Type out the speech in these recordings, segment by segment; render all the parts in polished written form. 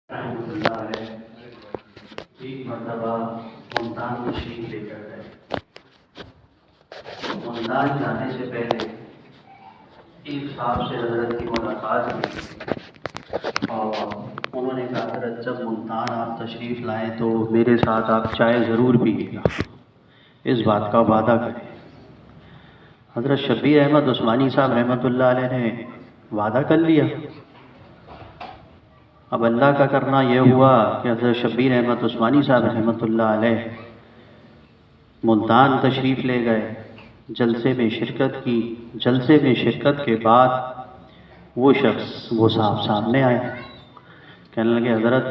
رحمۃ اللہ علیہ ایک مرتبہ ملتان تشریف لے کر گئے۔ ملتان جانے سے پہلے ایک صاحب سے حضرت کی ملاقات ہوئی اور انہوں نے کہا حضرت جب ملتان آپ تشریف لائیں تو میرے ساتھ آپ چائے ضرور پیئے گا، اس بات کا وعدہ کریں۔ حضرت شبیر احمد عثمانی صاحب رحمۃ اللہ علیہ نے وعدہ کر لیا۔ اب اللہ کا کرنا یہ ہوا کہ حضرت شبیر احمد عثمانی صاحب رحمۃ اللہ علیہ ملتان تشریف لے گئے، جلسے میں شرکت کی۔ جلسے میں شرکت کے بعد وہ صاحب سامنے آئے، کہنے لگے حضرت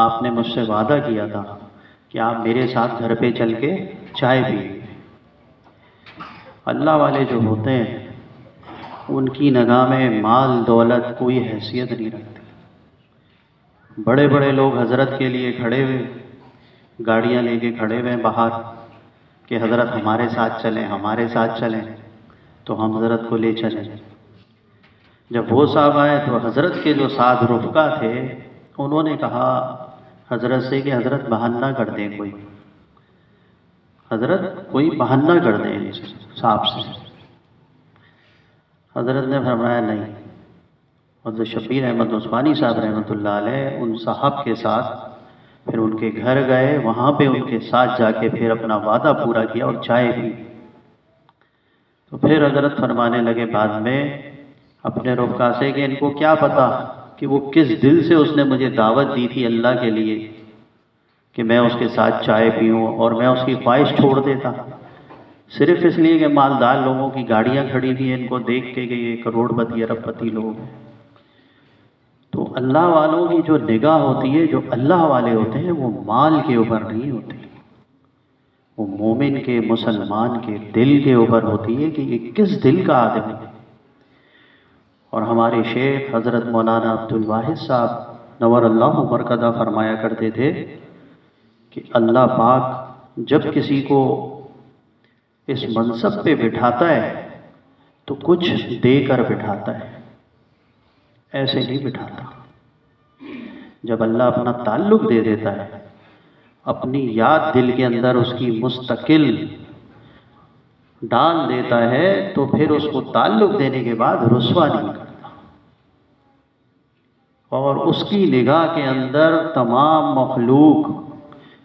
آپ نے مجھ سے وعدہ کیا تھا کہ آپ میرے ساتھ گھر پہ چل کے چائے پیئیں گے۔ اللہ والے جو ہوتے ہیں ان کی نگاہ میں مال دولت کوئی حیثیت نہیں رکھتی۔ بڑے بڑے لوگ حضرت کے لیے کھڑے ہوئے، گاڑیاں لے کے کھڑے ہوئے باہر کہ حضرت ہمارے ساتھ چلیں، ہمارے ساتھ چلیں، تو ہم حضرت کو لے چلیں۔ جب وہ صاحب آئے تو حضرت کے جو ساتھ رفقا تھے انہوں نے کہا حضرت سے کہ حضرت بہانہ کر دیں، کوئی بہانہ کر دیں صاحب سے۔ حضرت نے فرمایا نہیں۔ حضرت شبیر احمد عثمانی صاحب رحمۃ اللہ علیہ ان صاحب کے ساتھ پھر ان کے گھر گئے، وہاں پہ ان کے ساتھ جا کے پھر اپنا وعدہ پورا کیا اور چائے پی۔ تو پھر حضرت فرمانے لگے بعد میں اپنے رفقا سے کہ ان کو کیا پتا کہ وہ کس دل سے اس نے مجھے دعوت دی تھی اللہ کے لیے کہ میں اس کے ساتھ چائے پیوں، اور میں اس کی خواہش چھوڑ دیتا صرف اس لیے کہ مالدار لوگوں کی گاڑیاں کھڑی ہوئی ہیں، ان کو دیکھ کے کہ یہ کروڑ پتی ارب پتی لوگ ہیں۔ تو اللہ والوں کی جو نگاہ ہوتی ہے، جو اللہ والے ہوتے ہیں، وہ مال کے اوپر نہیں ہوتی، وہ مومن کے، مسلمان کے دل کے اوپر ہوتی ہے کہ یہ کس دل کا آدمی ہے۔ اور ہمارے شیخ حضرت مولانا عبد الواحد صاحب نور اللہ مرکزہ فرمایا کرتے تھے کہ اللہ پاک جب کسی کو اس منصب پہ بٹھاتا ہے تو کچھ دے کر بٹھاتا ہے، ایسے نہیں بٹھاتا۔ جب اللہ اپنا تعلق دے دیتا ہے، اپنی یاد دل کے اندر اس کی مستقل ڈال دیتا ہے، تو پھر اس کو تعلق دینے کے بعد رسوا نہیں کرتا، اور اس کی نگاہ کے اندر تمام مخلوق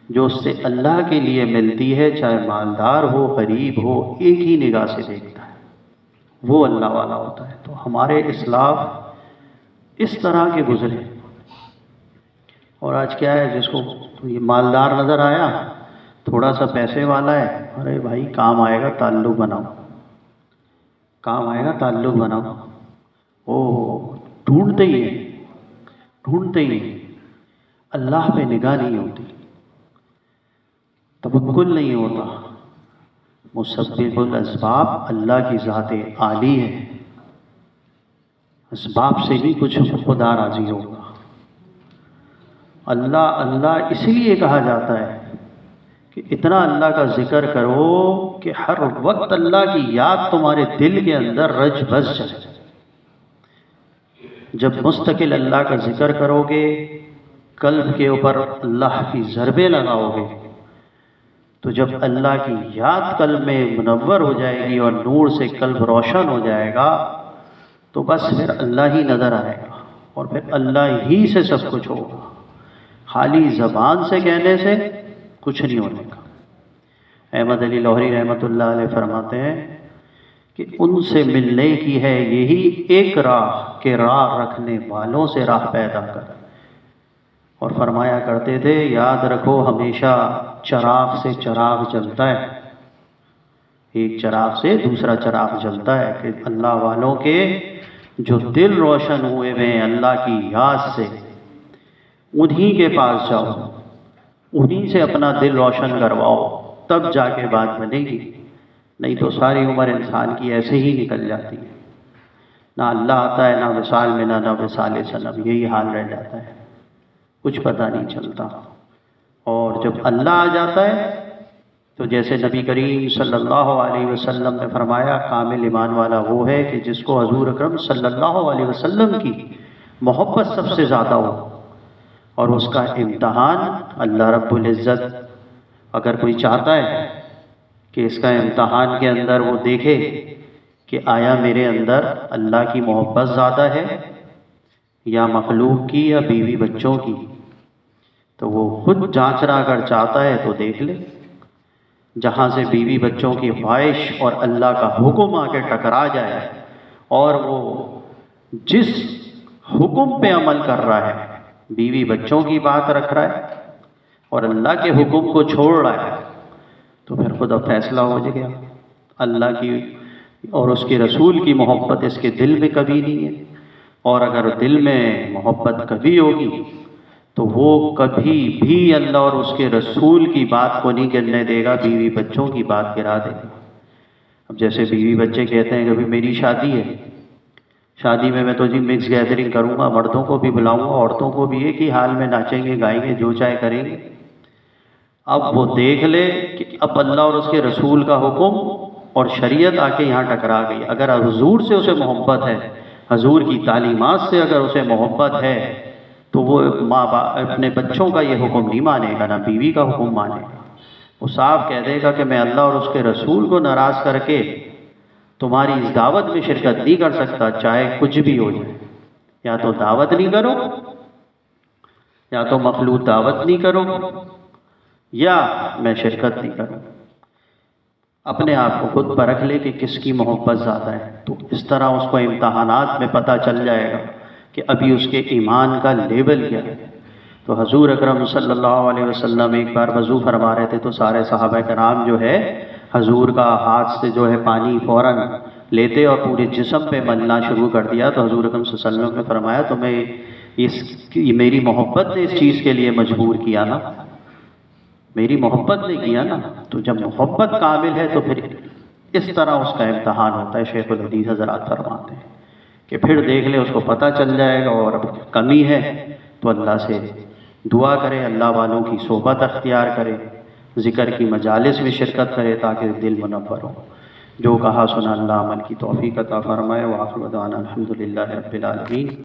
جو اس سے اللہ کے لیے ملتی ہے، چاہے مالدار ہو غریب ہو، ایک ہی نگاہ سے دیکھتا ہے، وہ اللہ والا ہوتا ہے۔ تو ہمارے اسلاف اس طرح کے گزرے۔ اور آج کیا ہے، جس کو یہ مالدار نظر آیا، تھوڑا سا پیسے والا ہے، ارے بھائی کام آئے گا تعلق بناؤ، کام آئے گا تعلق بناؤ، ڈھونڈتے ہی ہیں۔ اللہ پہ نگاہ نہیں ہوتی، توکل نہیں ہوتا۔ مسبب الاسباب اللہ کی ذات عالی ہے، اسباب سے بھی کچھ خدا راضی ہوگا۔ اللہ اس لیے کہا جاتا ہے کہ اتنا اللہ کا ذکر کرو کہ ہر وقت اللہ کی یاد تمہارے دل کے اندر رج بس جائے۔ جب مستقل اللہ کا ذکر کرو گے، قلب کے اوپر اللہ کی ضربیں لگاؤ گے، تو جب اللہ کی یاد قلب میں منور ہو جائے گی اور نور سے قلب روشن ہو جائے گا، تو بس پھر اللہ ہی نظر آئے گا، اور پھر اللہ ہی سے سب کچھ ہوگا۔ خالی زبان سے کہنے سے کچھ نہیں ہونے کا۔ احمد علی لاہوری رحمۃ اللہ علیہ فرماتے ہیں کہ ان سے ملنے کی ہے یہی ایک راہ کہ راہ رکھنے والوں سے راہ پیدا کر۔ اور فرمایا کرتے تھے یاد رکھو ہمیشہ چراغ سے چراغ جلتا ہے، ایک چراغ سے دوسرا چراغ جلتا ہے، کہ اللہ والوں کے جو دل روشن ہوئے ہیں اللہ کی یاد سے، انہی کے پاس جاؤ، انہی سے اپنا دل روشن کرواؤ، تب جا کے بات بنے گی۔ نہیں تو ساری عمر انسان کی ایسے ہی نکل جاتی ہے، نہ اللہ آتا ہے، نہ وصال ملا، نہ وصال سلام، یہی حال رہ جاتا ہے، کچھ پتہ نہیں چلتا۔ اور جب اللہ آ جاتا ہے تو جیسے نبی کریم صلی اللہ علیہ وسلم نے فرمایا کامل ایمان والا وہ ہے کہ جس کو حضور اکرم صلی اللہ علیہ وسلم کی محبت سب سے زیادہ ہو، اور اس کا امتحان اللہ رب العزت اگر کوئی چاہتا ہے کہ اس کا امتحان کے اندر وہ دیکھے کہ آیا میرے اندر اللہ کی محبت زیادہ ہے یا مخلوق کی یا بیوی بچوں کی، تو وہ خود جانچنا اگر چاہتا ہے تو دیکھ لے۔ جہاں سے بیوی بچوں کی خواہش اور اللہ کا حکم آ کے ٹکرا جائے اور وہ جس حکم پہ عمل کر رہا ہے، بیوی بچوں کی بات رکھ رہا ہے اور اللہ کے حکم کو چھوڑ رہا ہے، تو پھر خود اب فیصلہ ہو گیا۔ اللہ کی اور اس کے رسول کی محبت اس کے دل میں کبھی نہیں ہے، اور اگر دل میں محبت کبھی ہوگی تو وہ کبھی بھی اللہ اور اس کے رسول کی بات کو نہیں گرنے دے گا، بیوی بچوں کی بات گرا دے گا۔ اب جیسے بیوی بچے کہتے ہیں کہ بھی میری شادی ہے، شادی میں تو جی مکس گیدرنگ کروں گا، مردوں کو بھی بلاؤں گا، عورتوں کو بھی ایک ہی حال میں ناچیں گے گائیں گے جو چاہے کریں گے۔ اب وہ دیکھ لے کہ اب اللہ اور اس کے رسول کا حکم اور شریعت آ کے یہاں ٹکرا گئی۔ اگر حضور سے اسے محبت ہے، حضور کی تعلیمات سے اگر اسے محبت ہے، تو وہ ماں باپ اپنے بچوں کا یہ حکم نہیں مانے گا، نہ بیوی کا حکم مانے گا۔ وہ صاف کہہ دے گا کہ میں اللہ اور اس کے رسول کو ناراض کر کے تمہاری اس دعوت میں شرکت نہیں کر سکتا، چاہے کچھ بھی ہو جائے۔ یا تو دعوت نہیں کرو، یا تو مخلوط دعوت نہیں کرو، یا میں شرکت نہیں کروں۔ اپنے آپ کو خود پرکھ لے کہ کس کی محبت زیادہ ہے، تو اس طرح اس کو امتحانات میں پتہ چل جائے گا کہ ابھی اس کے ایمان کا لیول کیا ہے۔ تو حضور اکرم صلی اللہ علیہ وسلم ایک بار وضو فرما رہے تھے تو سارے صحابہ کرام جو ہے حضور کا ہاتھ سے جو ہے پانی فوراً لیتے اور پورے جسم پہ ملنا شروع کر دیا۔ تو حضور اکرم صلی اللہ علیہ وسلم نے فرمایا تمہیں میری محبت نے اس چیز کے لیے مجبور کیا نا، میری محبت نے کیا نا۔ تو جب محبت کامل ہے تو پھر اس طرح اس کا امتحان ہوتا ہے۔ شیخ الحدیث حضرات فرماتے ہیں کہ پھر دیکھ لے، اس کو پتہ چل جائے گا، اور کمی ہے تو اللہ سے دعا کرے، اللہ والوں کی صحبت اختیار کرے، ذکر کی مجالس میں شرکت کرے تاکہ دل منور ہو۔ جو کہا سنا اللہ عمل کی توفیق عطا فرمائے۔ وآخر دعوانا الحمدللہ رب العالمین۔